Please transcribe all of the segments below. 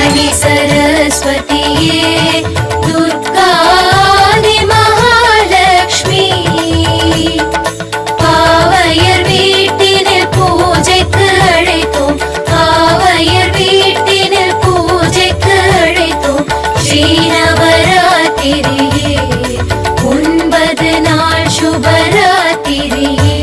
वाणी सरस्वतिये दुर्गादि महालक्ष्मी पावयर वीट्टिनिल पूजैक्कु अழைத்தோம் पावयर वीट्टिनिल पूजैक्कु अழைத்தோம் श्रीनवरात्रिये 9 நாள் शुभरात्रिये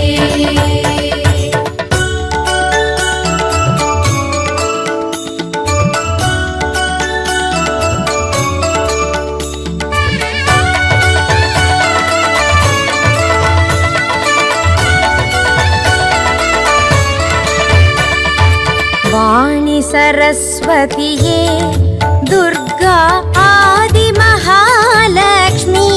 वाणी सरस्वतिये दुर्गा आदि महालक्ष्मी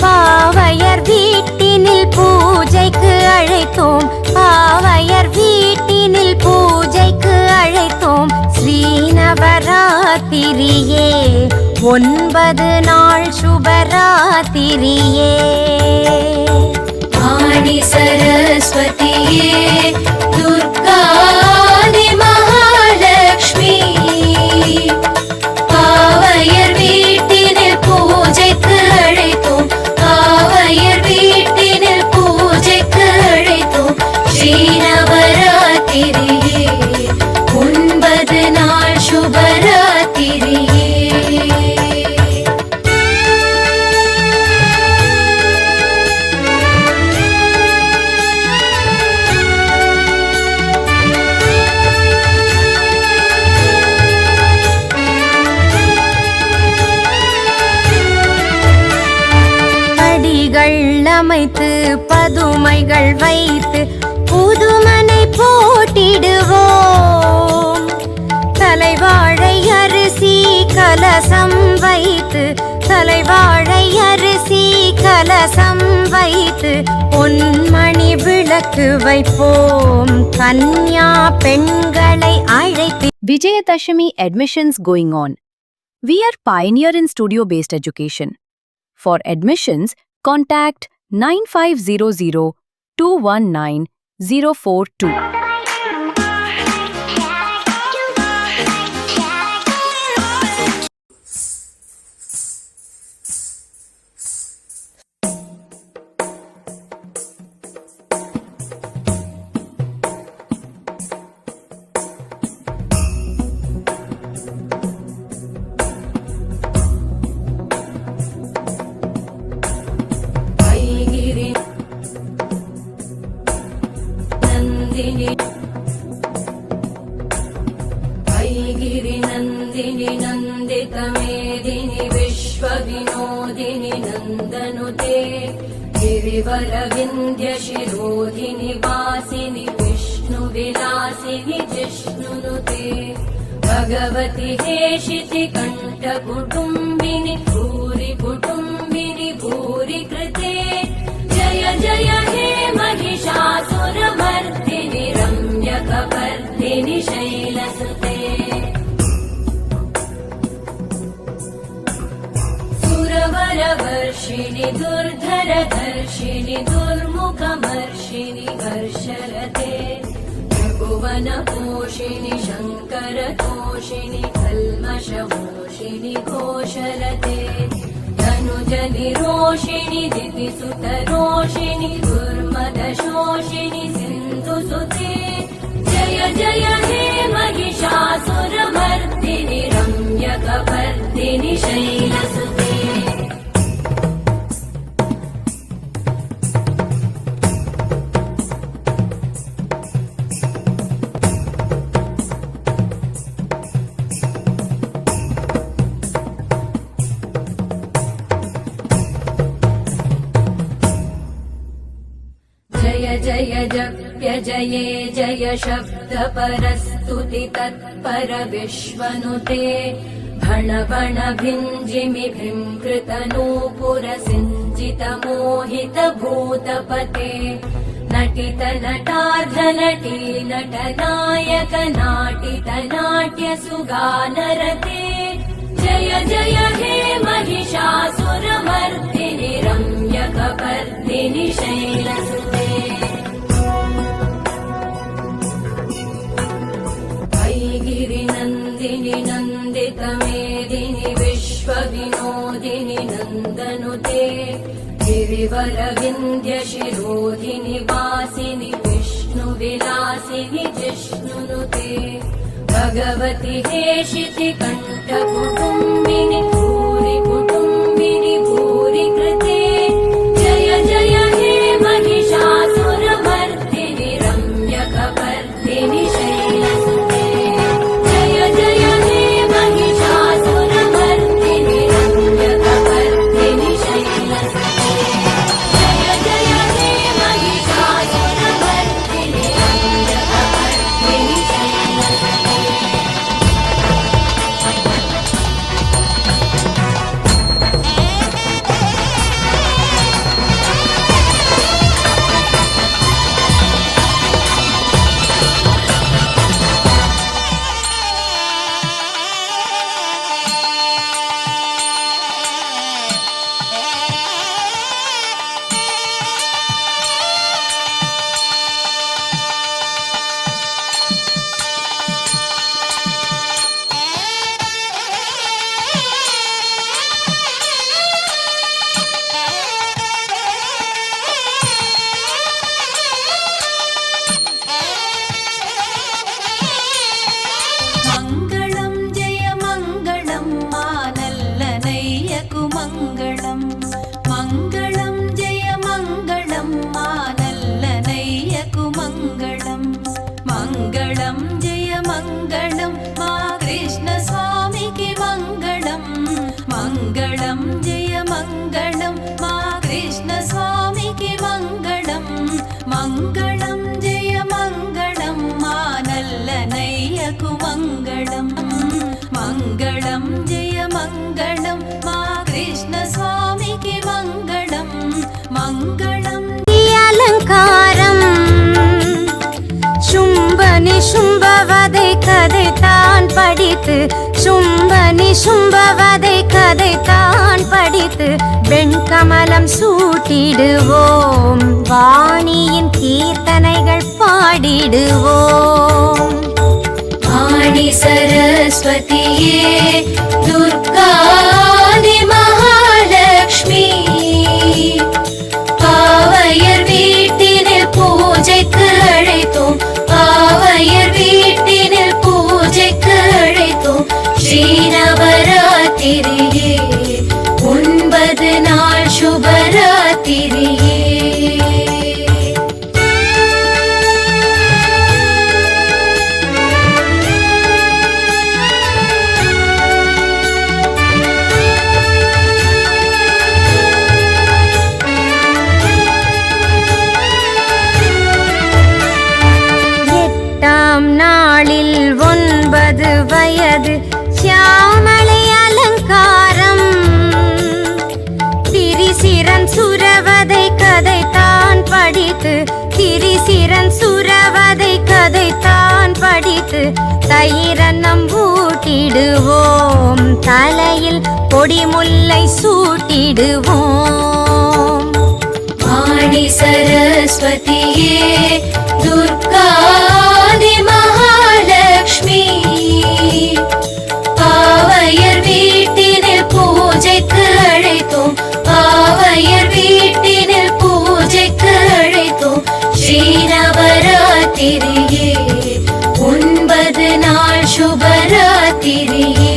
पावयर वीट्टिनिल पूजैक्कु अழைத்தோம் पावयर वीट्टिनिल पूजैक्कु अழைத்தோம் श्रीनवरात्रिये 9 நாள் शुभरात्रिये वाणी सरस्वतिये दुर्गादि महालक्ष्मी पावयर वीट्टिनिल पूजैक्कु अழைத்தோம் पावयर वीट्टिनिल पूजैक्कु अழைத்தோம் श्रीनवरात्रिये 9 நாள் शुभरात्रिये அமைத்து பதுமைகள் வைத்து புதுமனை போட்டிடுவோம் தலைவாழை அரிசி கலசம் வைத்து தலைவாழை அரிசி கலசம் வைத்து பொன்மணி விளக்கு வைப்போம் கன்யா பெண்களை அழைத்து Vijayadashami admissions going on. We are pioneer in studio-based education. For admissions, contact 9500-219-042. गिरिनन्दिनि नन्दितमेदिनि विश्वविनोदिनि नन्दनुते गिरिवरविन्ध्यशिरोधिनि वासिनि विष्णुविलासिनि जिष्णुनुते भगवति हेशिति कण्ठकुटुम्बिनि भूरि कुटुम्बिनि भूरि कृते जय जय हे महिषासुरमर्दिनि रम्यकपर्दिनि शैलसुते सुरवरवर्षिणि दुर्धरधर्षिणि दुर्मुखमर्षिणि वर्षरते त्रिभुवनपोषिणि शङ्करतोषिणि कल्मषमोषिणि घोषरते धनुजनिरोषिणि दितिसुतरोषिणि दुर्मदशोषिणि सिन्धुसुते जय जय हे महिषासुरमर्दिनि रम्यकपर्दिनि शैलसुते जय जय जप्य जये जय शब्द परस्तुति तत्पर विश्वनुते भण भण भिञ्जिमि भृङ्कृत नूपुर सिञ्जित मोहित भूतपते नटित नटार्ध नटी नट नायक नाटित नाट्य सुगानरते जय जय हे महिषासुरमर्दिनि रम्यकपर्दिनि शैलसुते गिरिनन्दिनि ललितमेदिनि विश्वविनोदिनि नन्दनुते गिरिवरविन्द्यशिरोधिनि वासिनि विष्णुविलासिनि जिष्णुनुते भगवति हेशिति कण्ठकुटुम्बिनि भूरि कुटुम्बिनि भूरि कृते जय जय हे महिषासुरमर्दिनि रम्यकपर्दिनि शैलसुते जय जय हे महिषासुरमर्दिनि रम्यकपर्दिनि शैलसुते जय जय हे महिषासुरमर्दिनि रम्यकपर्दिनि शैलसुते మంగళం జయ మంగళం మానల్లనయ్యకు మంగళం మంగళం జయ మంగళం మానల్లనయ్యకు మంగళం మంగళం జయ మంగళం మా కృష్ణ స్వామికి మంగళం మంగళం జయ మంగళం మా కృష్ణ స్వామికి మంగళం మంగళం జయ మంగళం మానల్లనయ్యకు మంగళం మంగళం జయ మంగళం మా కృష్ణ స్వామికి మంగళం మంగళం అలంకారం சும்பனி சும்பவதை கதைத்தான் படித்து சும்பனி சும்பவதை கதைத்தான் படித்து வெண்கமலம் சூட்டிடுவோம் வாணியின் கீர்த்தனைகள் பாடிடுவோம் वाणी सरस्वतीये दुर्गादि महालक्ष्मी पावयர் வீட்டினில் பூஜைக்கு அழைத்தோம் பாவயர் வீட்டினில் பூஜைக்கு அழைத்தோம் ஸ்ரீநவராத்திரியே 9 நாள் சுபராத்திரியே நாளில் 9 வயது சியாமளை அலங்காரம் திரிசிரன் சுரவதை கதைத்தான் படித்து திரிசிரன் சுரவதை கதைத்தான் படித்து தயிரன்னம் ஊட்டிடுவோம் தலையில் கொடிமுல்லை சூட்டிடுவோம் वाणी सरस्वतीये दुर्गादि महालक्ष्मी पावयர் வீட்டினில் பூஜைக்கு அழைத்தோம் பாவயர் வீட்டினில் பூஜைக்கு அழைத்தோம் ஸ்ரீநவராத்திரியே 9 நாள் சுபராத்திரியே